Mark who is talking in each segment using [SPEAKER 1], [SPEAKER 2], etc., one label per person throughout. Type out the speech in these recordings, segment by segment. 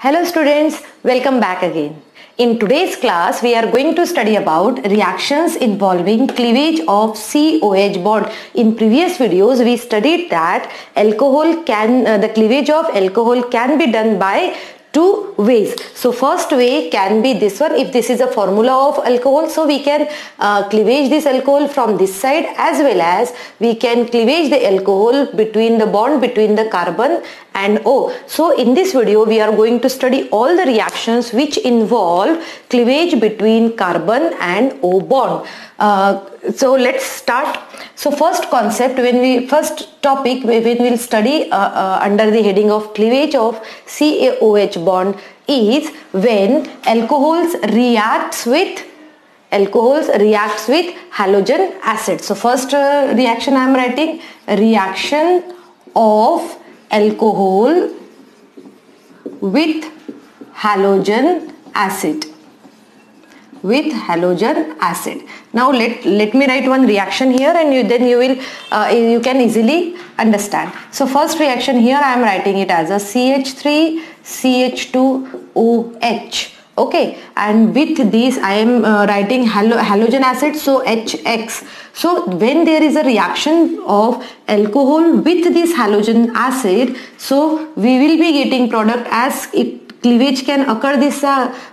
[SPEAKER 1] Hello students, welcome back again. In today's class, we are going to study about reactions involving cleavage of COH bond. In previous videos, we studied that the cleavage of alcohol can be done by two ways. So first way can be this one. If this is a formula of alcohol, so we can cleavage this alcohol from this side, as well as we can cleavage the alcohol between the bond between the carbon and O. So in this video we are going to study all the reactions which involve cleavage between carbon and O bond. So let's start. So first topic when we'll study under the heading of cleavage of CaOH bond is when alcohols reacts with halogen acid. So first reaction I am writing reaction of alcohol with halogen acid. Now let me write one reaction here, and you can easily understand. So first reaction here I am writing it as a CH3 CH2OH. Okay, and with this I am writing halogen acid, so HX. So when there is a reaction of alcohol with this halogen acid, so we will be getting product as it cleavage can occur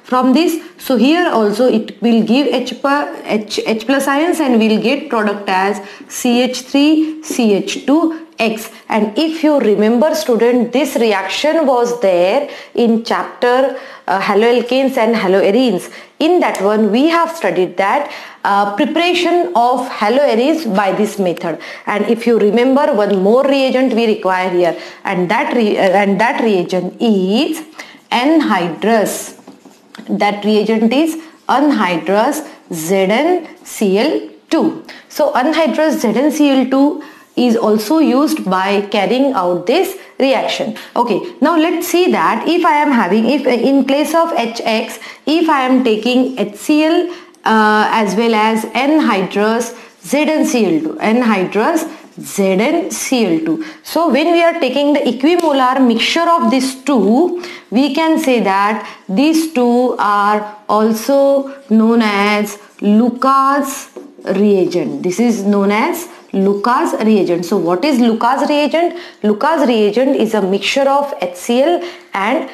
[SPEAKER 1] from this. So here also it will give H plus ions, and we will get product as CH3 CH2X. And if you remember student, this reaction was there in chapter haloalkanes and haloarenes. In that one we have studied that preparation of haloarenes by this method. And if you remember, one more reagent we require here, and that reagent is anhydrous. That reagent is anhydrous ZnCl2. So anhydrous ZnCl2 is also used by carrying out this reaction. Okay, now let's see that if I am having, if in place of HX, if I am taking HCl as well as anhydrous ZnCl2. So when we are taking the equimolar mixture of these two, we can say that these two are also known as Lucas reagent. This is known as Lucas reagent. So what is Lucas reagent? Lucas reagent is a mixture of HCl and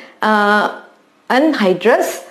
[SPEAKER 1] anhydrous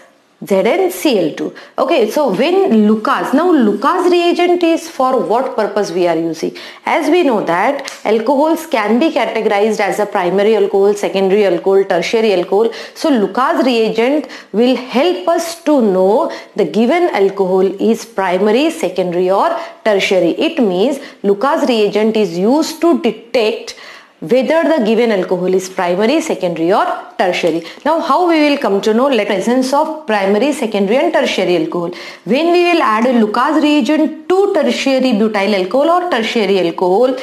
[SPEAKER 1] ZnCl2. Okay, so when Lucas reagent is for what purpose we are using? As we know that alcohols can be categorized as a primary alcohol, secondary alcohol, tertiary alcohol. So Lucas reagent will help us to know the given alcohol is primary, secondary or tertiary. It means Lucas reagent is used to detect whether the given alcohol is primary, secondary or tertiary. Now how we will come to know the presence of primary, secondary and tertiary alcohol? When we will add a Lucas reagent to tertiary butyl alcohol or tertiary alcohol,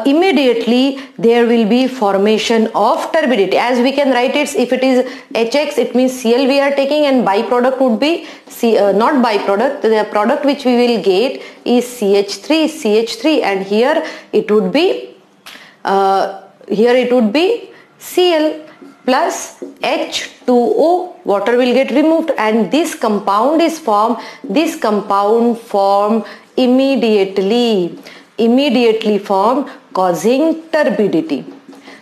[SPEAKER 1] immediately there will be formation of turbidity. As we can write it, if it is HX, it means Cl we are taking, and byproduct would be not byproduct, the product which we will get is CH3, and here it would be Cl plus H2O, water will get removed, and this compound is formed. This compound formed immediately formed, causing turbidity.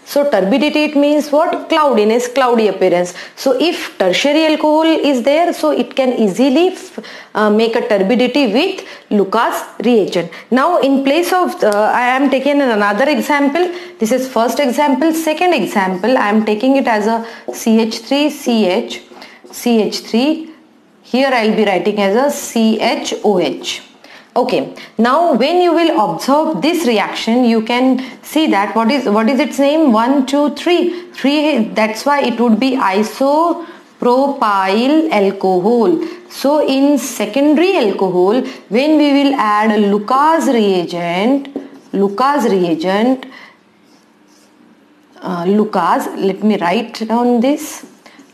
[SPEAKER 1] So turbidity, it means what? Cloudiness, cloudy appearance. So if tertiary alcohol is there, so it can easily make a turbidity with Lucas reagent. Now in place of I am taking another example. This is first example. Second example, I am taking it as a CH3. Here I will be writing as a CHOH. Okay, now when you will observe this reaction, you can see that what is its name? 1, 2, 3. 3, that's why it would be isopropyl alcohol. So in secondary alcohol, when we will add a Lucas reagent, let me write down this,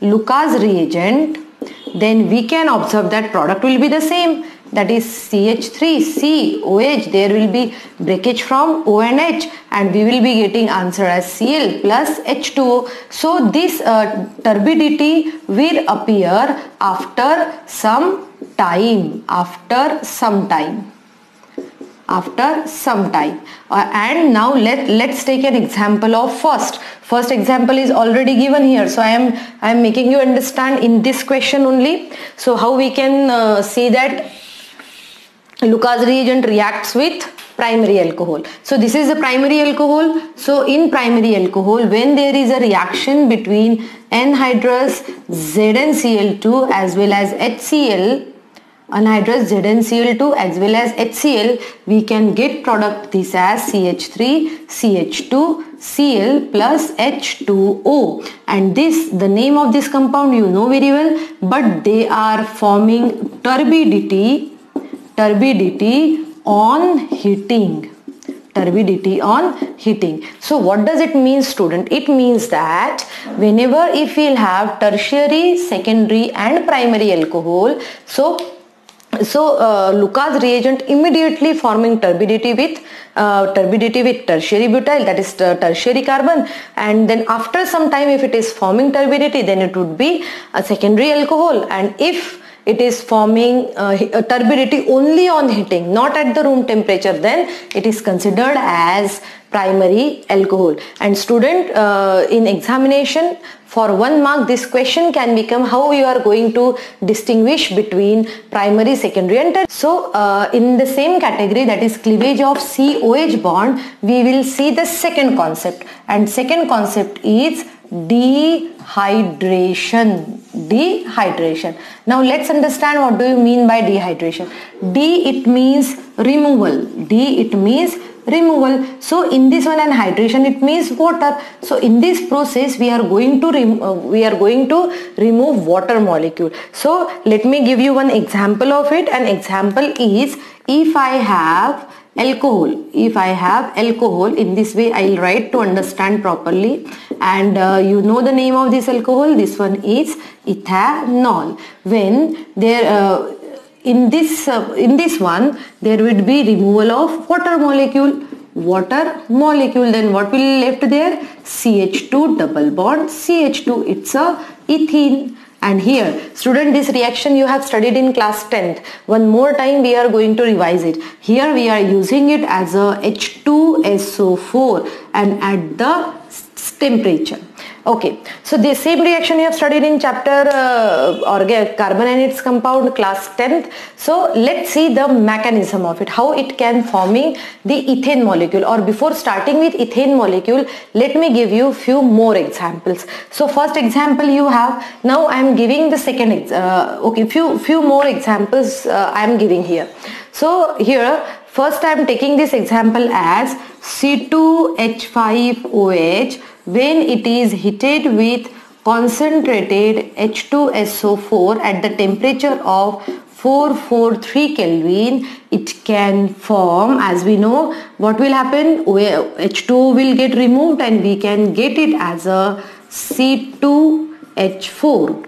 [SPEAKER 1] Lucas reagent, then we can observe that product will be the same. that is CH3COH. There will be breakage from O and H, and we will be getting answer as Cl plus H2O. So this turbidity will appear after some time, and now let's take an example of first example is already given here, so I am making you understand in this question only. So how we can see that Lucas reagent reacts with primary alcohol. So this is the primary alcohol. So in primary alcohol, when there is a reaction between anhydrous ZnCl2 as well as HCl, anhydrous ZnCl2 as well as HCl, we can get product this as CH3CH2 Cl plus H2O, and this, the name of this compound you know very well, but they are forming turbidity on heating. So what does it mean, student? It means that whenever if we'll have tertiary, secondary and primary alcohol, so Lucas reagent immediately forming turbidity with tertiary butyl, that is tertiary carbon, and then after some time if it is forming turbidity, then it would be a secondary alcohol, and if it is forming turbidity only on heating, not at the room temperature, then it is considered as primary alcohol. And student, in examination for 1 mark, this question can become how you are going to distinguish between primary, secondary and tertiary. So in the same category, that is cleavage of COH bond, we will see the second concept, and second concept is dehydration. Now let's understand what do you mean by dehydration. It means removal. So in this one, and hydration, it means water. So in this process we are going to remove water molecule. So let me give you one example of it. An example is, if I have alcohol, in this way I'll write to understand properly, and you know the name of this alcohol. This one is ethanol. When there in this one there would be removal of water molecule, then what will left there? CH2 double bond CH2, it's a ethene. And here, student, this reaction you have studied in class 10th. One more time we are going to revise it. Here we are using it as a H2SO4 and at the temperature. Okay, so the same reaction you have studied in chapter carbon and its compound, class 10th. So let's see the mechanism of it, how it can forming the ethane molecule. Or before starting with ethane molecule, let me give you few more examples. So first example you have, now I am giving the second few more examples I am giving here. So here first I am taking this example as C2H5OH when it is heated with concentrated H2SO4 at the temperature of 443 Kelvin, it can form, as we know, what will happen? H2O will get removed and we can get it as a C2H4.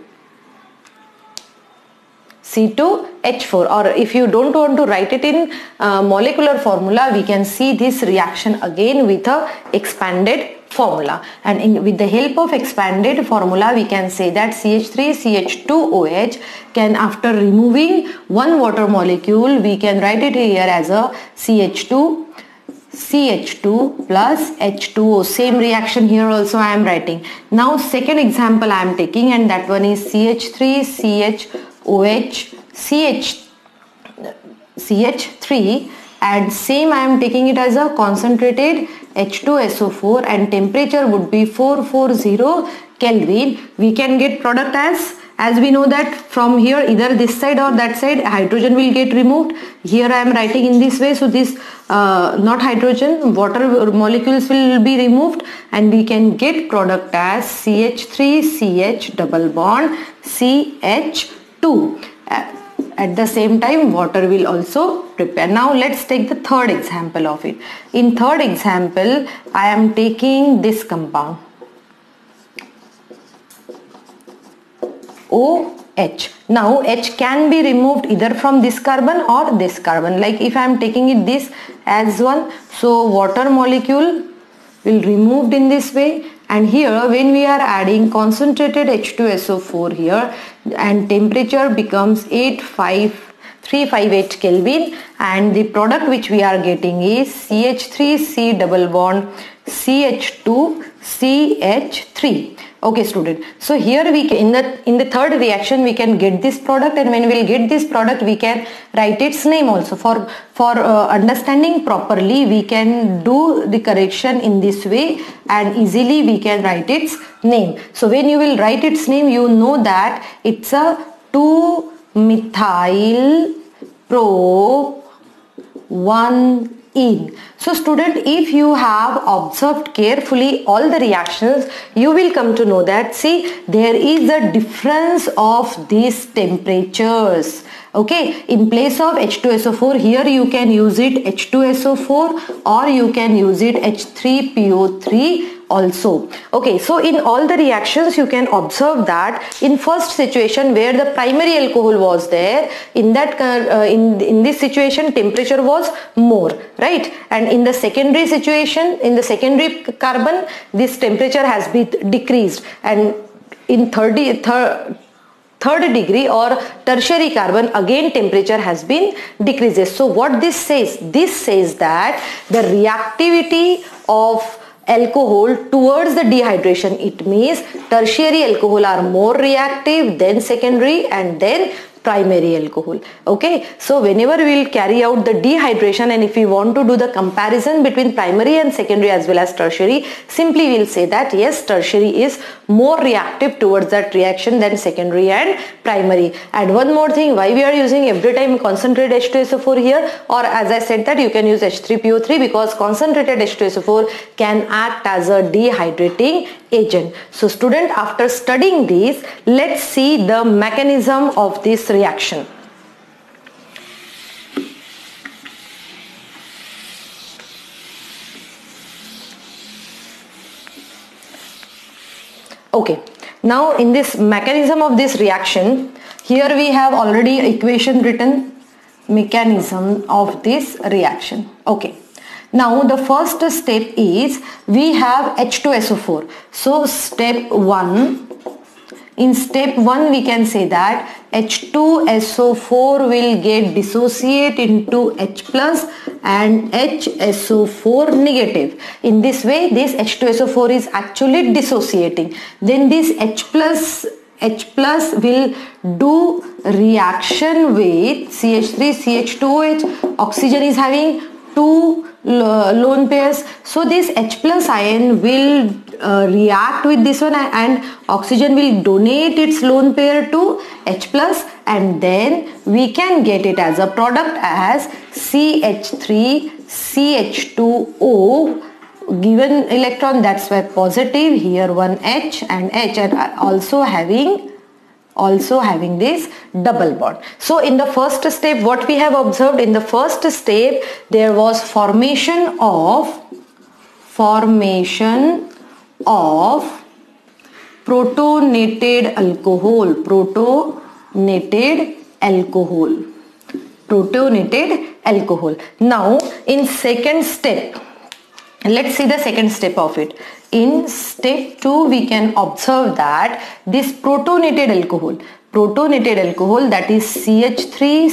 [SPEAKER 1] Or if you don't want to write it in molecular formula, we can see this reaction again with a expanded formula, and with the help of expanded formula we can say that CH3CH2OH can, after removing one water molecule, we can write it here as a CH2 plus H2O. Same reaction here also I am writing. Now second example I am taking, and that one is CH3CHOH CH3, and same I am taking it as a concentrated H2SO4 and temperature would be 440 Kelvin. We can get product as we know that from here either this side or that side hydrogen will get removed. Here I am writing in this way, so this not hydrogen, water molecules will be removed and we can get product as CH3CH double bond CH2. At the same time water will also prepare. Now let's take the third example of it. In third example I am taking this compound H. Now H can be removed either from this carbon or this carbon. Like if I am taking it this as one, so water molecule will removed in this way, and here when we are adding concentrated H2SO4 here, and temperature becomes 358 Kelvin, and the product which we are getting is CH3C double bond CH2CH3. Okay student, so here we can, in the third reaction we can get this product, and when we will get this product we can write its name also. For understanding properly we can do the correction in this way, and easily we can write its name. So when you will write its name, you know that it's a 2-methyl prop 1-ene. So student, if you have observed carefully all the reactions, you will come to know that, see, there is a difference of these temperatures. Okay, in place of H2SO4, here you can use it H2SO4, or you can use it H3PO3 also. Okay, so in all the reactions you can observe that in first situation where the primary alcohol was there, in that in this situation temperature was more, right? And in the secondary situation, in the secondary carbon, this temperature has been decreased, and in third degree or tertiary carbon, again temperature has been decreases. So what this says? This says that the reactivity of alcohol towards the dehydration, it means tertiary alcohol are more reactive than secondary and then primary alcohol. Okay, so whenever we will carry out the dehydration, and if we want to do the comparison between primary and secondary as well as tertiary, simply we will say that yes, tertiary is more reactive towards that reaction than secondary and primary. And one more thing, why we are using every time concentrated H2SO4 here, or as I said that you can use H3PO3, because concentrated H2SO4 can act as a dehydrating agent. So student, after studying this, let's see the mechanism of this reaction. Okay, now in this mechanism of this reaction, here we have already equation written, mechanism of this reaction. Okay, now the first step is we have H2SO4. So step 1, in step 1 we can say that H2SO4 will get dissociate into H plus and HSO4 negative. In this way this H2SO4 is actually dissociating. Then this H plus will do reaction with CH3 CH2OH. Oxygen is having 2 lone pairs, so this H plus ion will react with this one, and oxygen will donate its lone pair to H plus, and then we can get it as a product as CH3 CH2O. Given electron, that's why positive, here one H and H, and also having this double bond. So in the first step, what we have observed, in the first step there was formation of protonated alcohol. Now in second step, let's see the second step of it. In step 2 we can observe that this protonated alcohol, that is CH3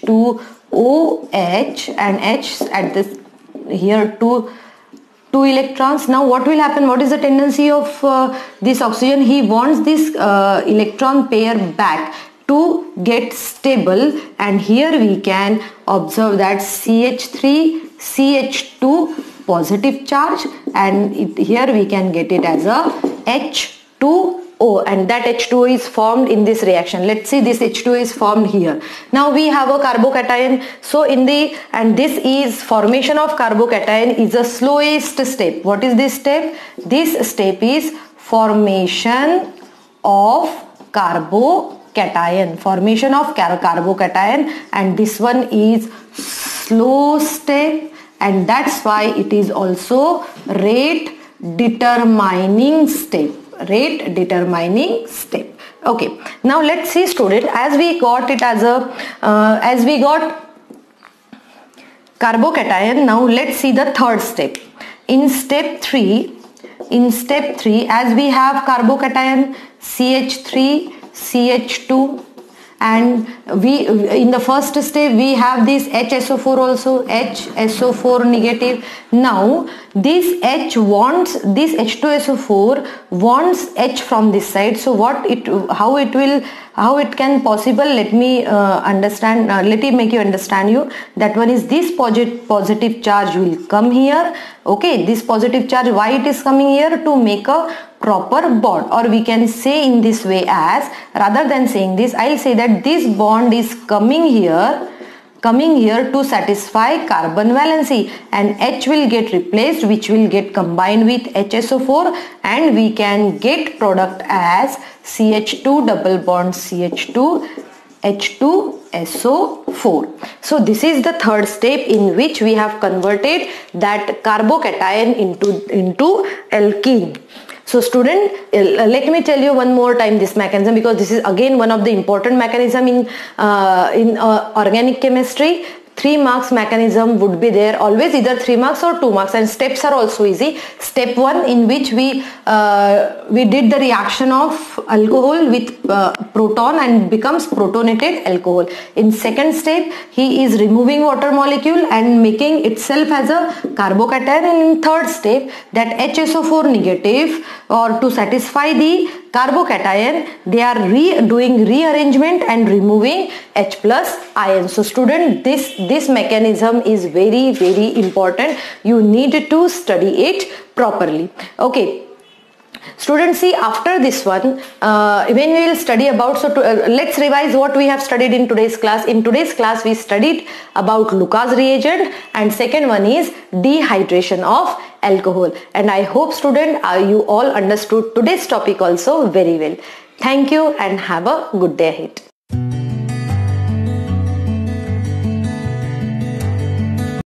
[SPEAKER 1] CH2OH and H at this here two electrons. Now what will happen? What is the tendency of this oxygen? He wants this electron pair back to get stable, and here we can observe that CH3 CH2 positive charge, and here we can get it as a H2O, and that H2O is formed in this reaction. Let's see, this H2O is formed here. Now we have a carbocation. So and this is formation of carbocation is the slowest step. What is this step? This step is formation of carbocation, and this one is slow step, and that's why it is also rate determining step. Okay, now let's see student, as we got it as a as we got carbocation, now let's see the third step. In step 3, as we have carbocation CH3 CH2, and we in the first step we have this HSO4 also, HSO4 negative. Now this H wants, this H2SO4 wants H from this side. So what it, how it can possible, let me understand, let me make you understand you. That one is this positive charge will come here. Okay, this positive charge, why it is coming here? To make a proper bond, or we can say in this way as, rather than saying this, I'll say that this bond is coming here to satisfy carbon valency, and H will get replaced, which will get combined with HSO4, and we can get product as CH2 double bond CH2 H2SO4. So this is the third step in which we have converted that carbocation into alkene. So student, let me tell you one more time this mechanism, because this is again one of the important mechanism in organic chemistry. 3 marks mechanism would be there always, either 3 marks or 2 marks, and steps are also easy. Step 1, in which we did the reaction of alcohol with proton and becomes protonated alcohol. In second step, he is removing water molecule and making itself as a carbocation, and in third step, that HSO4 negative, or to satisfy the carbocation, they are doing rearrangement and removing H plus ion. So student, this mechanism is very important. You need to study it properly. Okay students, see, after this one, when we will study about, so let's revise what we have studied in today's class. In today's class we studied about Lucas reagent, and second one is dehydration of alcohol. And I hope student, you all understood today's topic also very well. Thank you and have a good day ahead.